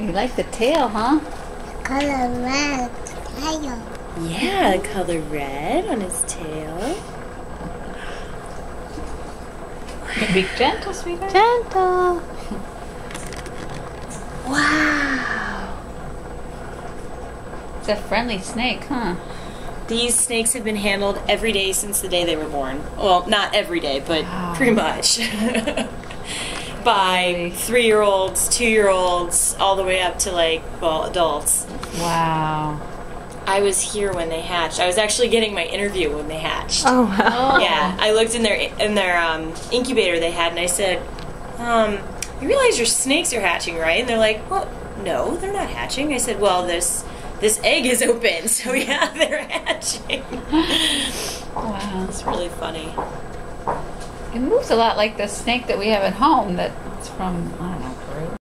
You like the tail, huh? Color red tail. Yeah, color red on his tail. Be gentle, sweetheart. Gentle. Wow. It's a friendly snake, huh? These snakes have been handled every day since the day they were born. Well, not every day, but Wow. pretty much. By 3-year-olds, 2-year-olds, all the way up to adults. Wow. I was here when they hatched. I was actually getting my interview when they hatched. Oh wow. Yeah, I looked in their incubator they had, and I said, "You realize your snakes are hatching, right?" And they're like, "Well, no, they're not hatching." I said, "Well, this egg is open, so yeah, they're hatching." Wow. It's really funny. It moves a lot like the snake that we have at home that's from, I don't know, Peru.